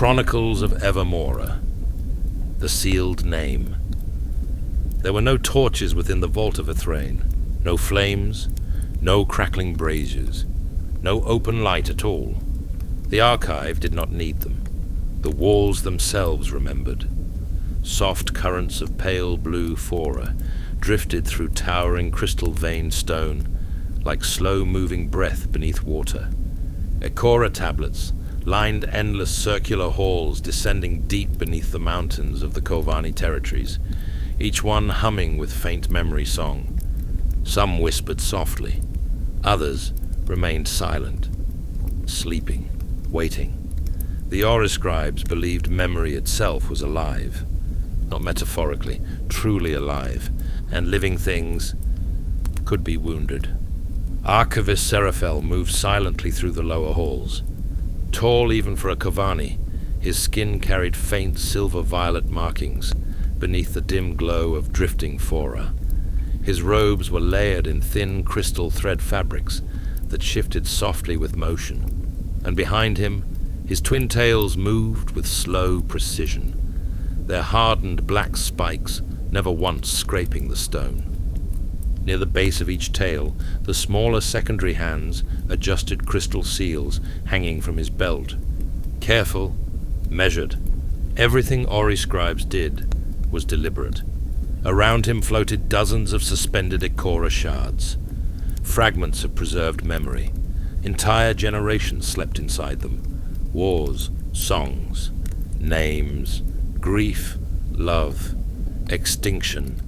Chronicles of Evimora. The sealed name. There were no torches within the Vault of Ithrane, no flames, no crackling braziers, no open light at all. The archive did not need them. The walls themselves remembered. Soft currents of pale blue Phora drifted through towering crystal-veined stone, like slow-moving breath beneath water. Echora tablets lined endless circular halls descending deep beneath the mountains of the Kovani territories, each one humming with faint memory song. Some whispered softly, others remained silent, sleeping, waiting. The Aurascribes believed memory itself was alive, not metaphorically, truly alive, and living things could be wounded. Archivist Seraphel moved silently through the lower halls. Tall even for a Kovani, his skin carried faint silver-violet markings beneath the dim glow of drifting Phora. His robes were layered in thin crystal thread fabrics that shifted softly with motion, and behind him, his twin tails moved with slow precision, their hardened black spikes never once scraping the stone. Near the base of each tail, the smaller secondary hands adjusted crystal seals hanging from his belt. Careful, measured, everything Aurascribes did was deliberate. Around him floated dozens of suspended Echora shards, fragments of preserved memory. Entire generations slept inside them. Wars, songs, names, grief, love, extinction,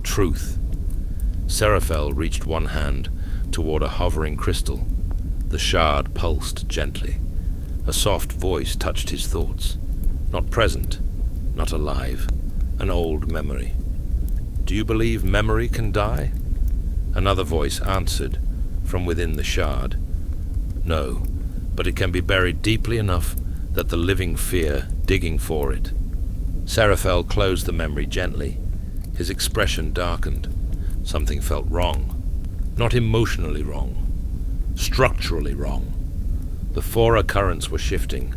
truth. Seraphel reached one hand toward a hovering crystal. The shard pulsed gently. A soft voice touched his thoughts. Not present, not alive, an old memory. Do you believe memory can die? Another voice answered from within the shard. No, but it can be buried deeply enough that the living fear digging for it. Seraphel closed the memory gently. His expression darkened. Something felt wrong. Not emotionally wrong. Structurally wrong. The Phora currents were shifting,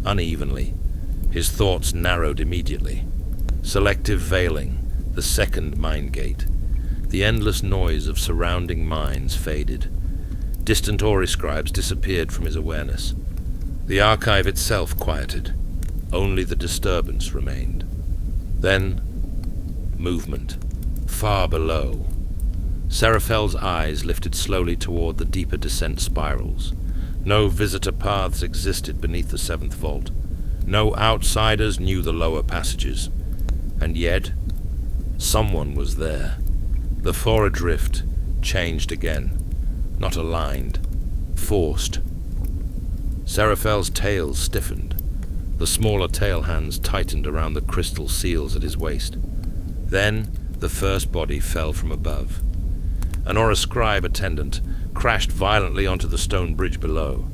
unevenly. His thoughts narrowed immediately. Selective veiling, the second mind gate. The endless noise of surrounding minds faded. Distant Aurascribes disappeared from his awareness. The archive itself quieted. Only the disturbance remained. Then, movement. Far below. Seraphel's eyes lifted slowly toward the deeper descent spirals. No visitor paths existed beneath the seventh vault. No outsiders knew the lower passages. And yet, someone was there. The Phora drift changed again. Not aligned. Forced. Seraphel's tail stiffened. The smaller tail hands tightened around the crystal seals at his waist. Then, the first body fell from above. An Aurascribe attendant crashed violently onto the stone bridge below,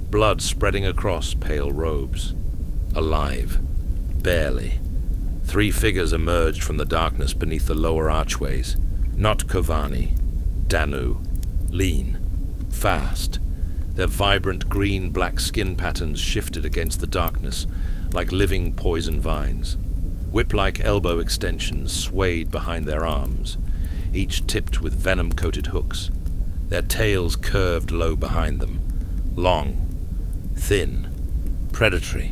blood spreading across pale robes. Alive. Barely. 3 figures emerged from the darkness beneath the lower archways. Not Kovani. Danu. Lean. Fast. Their vibrant green-black skin patterns shifted against the darkness like living poison vines. Whip-like elbow extensions swayed behind their arms, each tipped with venom-coated hooks. Their tails curved low behind them. Long. Thin. Predatory.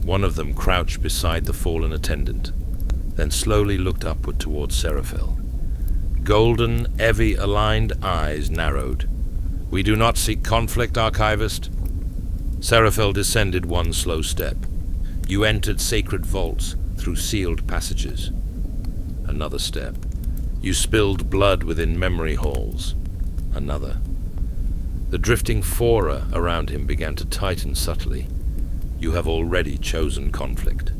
One of them crouched beside the fallen attendant, then slowly looked upward towards Seraphel. Golden, Evi-aligned eyes narrowed. We do not seek conflict, Archivist. Seraphel descended one slow step. You entered sacred vaults through sealed passages. Another step. You spilled blood within memory halls. Another. The drifting Phora around him began to tighten subtly. You have already chosen conflict.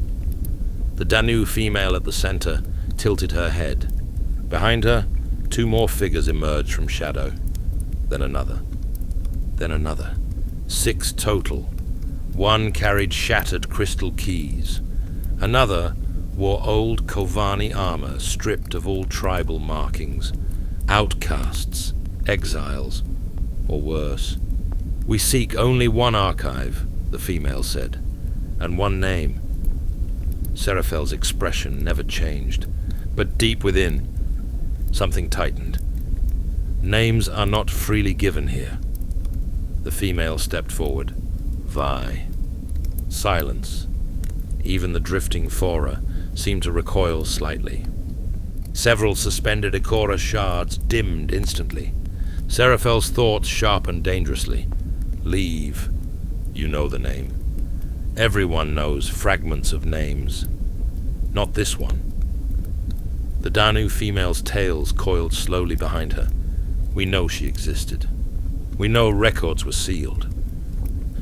The Danu female at the center tilted her head. Behind her, 2 more figures emerged from shadow. Then another. Then another. 6 total. One carried shattered crystal keys. Another wore old Kovani armor stripped of all tribal markings. Outcasts, exiles, or worse. We seek only one archive, the female said, and one name. Seraphel's expression never changed, but deep within, something tightened. Names are not freely given here. The female stepped forward. Vi. Silence. Even the drifting Phora seemed to recoil slightly. Several suspended Echora shards dimmed instantly. Seraphel's thoughts sharpened dangerously. Leave. You know the name. Everyone knows fragments of names. Not this one. The Danu female's tails coiled slowly behind her. We know she existed. We know records were sealed.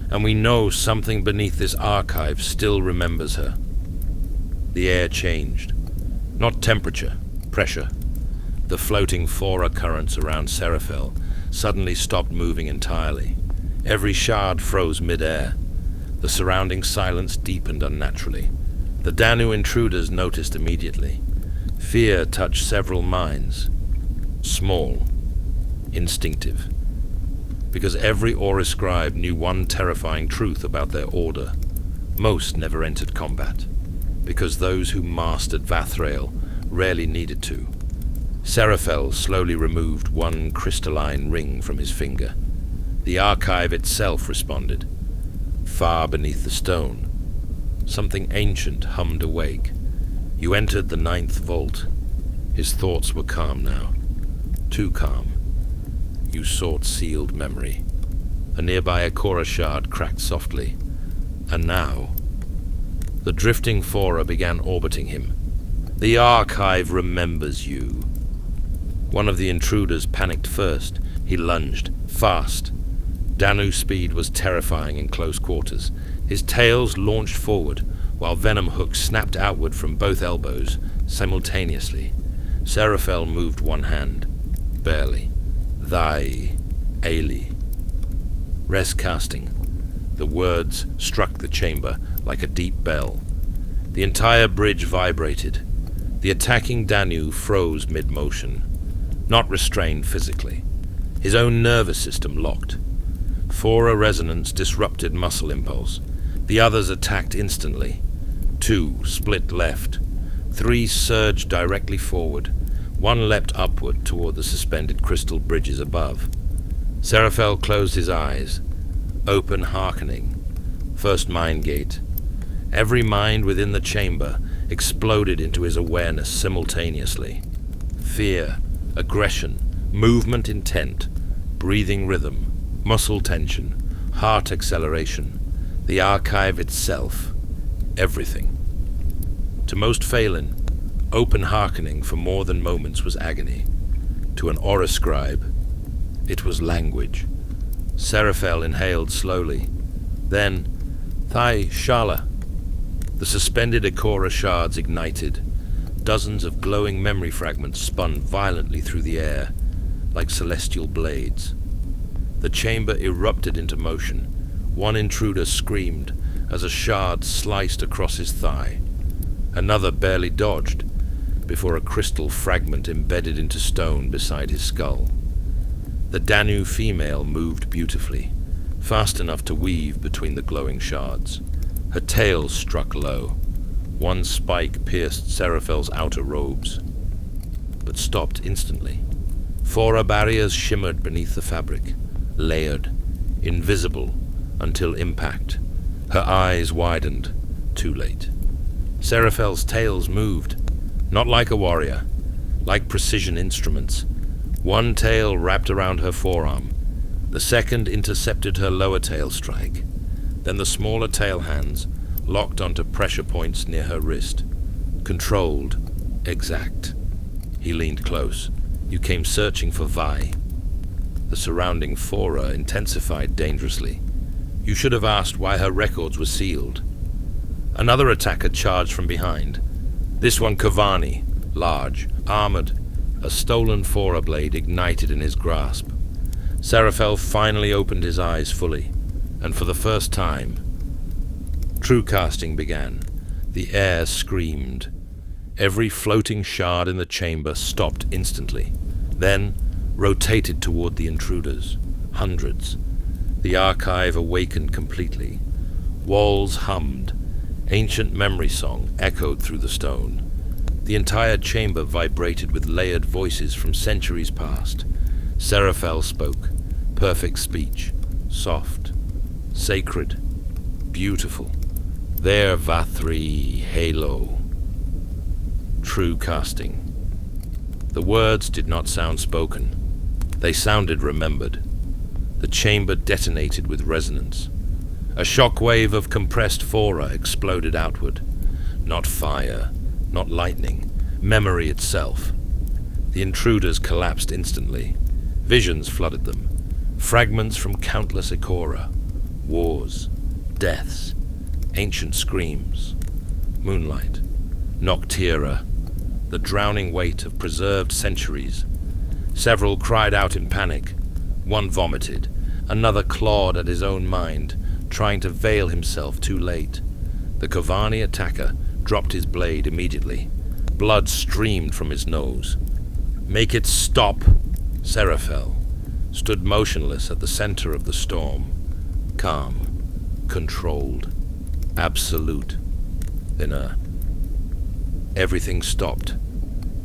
And we know something beneath this archive still remembers her. The air changed. Not temperature, pressure. The floating Phora currents around Seraphel suddenly stopped moving entirely. Every shard froze mid-air. The surrounding silence deepened unnaturally. The Danu intruders noticed immediately. Fear touched several minds. Small. Instinctive. Because every Aura scribe knew one terrifying truth about their order. Most never entered combat. Because those who mastered Vathrael rarely needed to. Seraphel slowly removed one crystalline ring from his finger. The archive itself responded. Far beneath the stone, something ancient hummed awake. You entered the 9th vault. His thoughts were calm now. Too calm. You sought sealed memory. A nearby Echora shard cracked softly. And now, the drifting Phora began orbiting him. The archive remembers you. One of the intruders panicked first. He lunged, fast. Danu's speed was terrifying in close quarters. His tails launched forward, while venom hooks snapped outward from both elbows, simultaneously. Seraphel moved one hand. Barely. Thy, Ailey. Rest casting. The words struck the chamber like a deep bell. The entire bridge vibrated. The attacking Danu froze mid-motion. Not restrained physically. His own nervous system locked. Phora resonance disrupted muscle impulse. The others attacked instantly. 2 split left. 3 surged directly forward. 1 leapt upward toward the suspended crystal bridges above. Seraphel closed his eyes. Open hearkening. First mind gate. Every mind within the chamber exploded into his awareness simultaneously. Fear, aggression, movement intent, breathing rhythm, muscle tension, heart acceleration, the archive itself, everything. To most Phelan, open hearkening for more than moments was agony. To an Aura scribe, it was language. Seraphel inhaled slowly. Then, Thai Shala. The suspended Echora shards ignited. Dozens of glowing memory fragments spun violently through the air, like celestial blades. The chamber erupted into motion. One intruder screamed as a shard sliced across his thigh. Another barely dodged before a crystal fragment embedded into stone beside his skull. The Danu female moved beautifully, fast enough to weave between the glowing shards. Her tail struck low. One spike pierced Seraphel's outer robes, but stopped instantly. Phora barriers shimmered beneath the fabric, layered, invisible until impact. Her eyes widened, too late. Seraphel's tails moved, not like a warrior, like precision instruments. One tail wrapped around her forearm. The second intercepted her lower tail strike. Then the smaller tail hands locked onto pressure points near her wrist. Controlled, exact. He leaned close. You came searching for Vi. The surrounding Phora intensified dangerously. You should have asked why her records were sealed. Another attacker charged from behind. This one Kovani, large, armored. A stolen Phora blade ignited in his grasp. Seraphel finally opened his eyes fully, and for the first time, true casting began. The air screamed. Every floating shard in the chamber stopped instantly, then rotated toward the intruders. Hundreds. The archive awakened completely. Walls hummed, Ancient memory song echoed through the stone. The entire chamber vibrated with layered voices from centuries past. Seraphel spoke, perfect speech, soft, sacred, beautiful. There Vathri Halo. True casting. The words did not sound spoken. They sounded remembered. The chamber detonated with resonance. A shockwave of compressed Phora exploded outward. Not fire, not lightning, memory itself. The intruders collapsed instantly. Visions flooded them. Fragments from countless Echora. Wars, deaths, ancient screams. Moonlight, Noctira, the drowning weight of preserved centuries. Several cried out in panic. One vomited. Another clawed at his own mind, trying to veil himself too late. The Kovani attacker dropped his blade immediately. Blood streamed from his nose. "Make it stop!" Seraphel stood motionless at the center of the storm. Calm, controlled, absolute. Then everything stopped.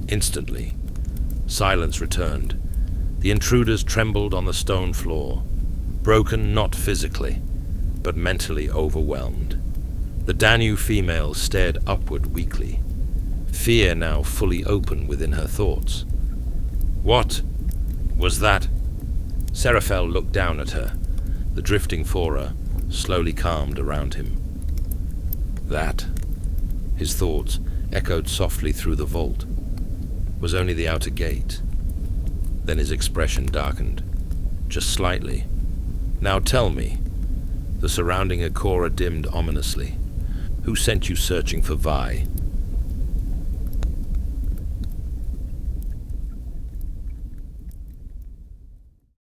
Instantly, silence returned. The intruders trembled on the stone floor, broken not physically, but mentally overwhelmed. The Danu female stared upward weakly, fear now fully open within her thoughts. "What was that?" Seraphel looked down at her. The drifting Phora slowly calmed around him. That, his thoughts echoed softly through the vault, was only the outer gate. Then his expression darkened, just slightly. "Now tell me." The surrounding Echora dimmed ominously. "Who sent you searching for Vi?"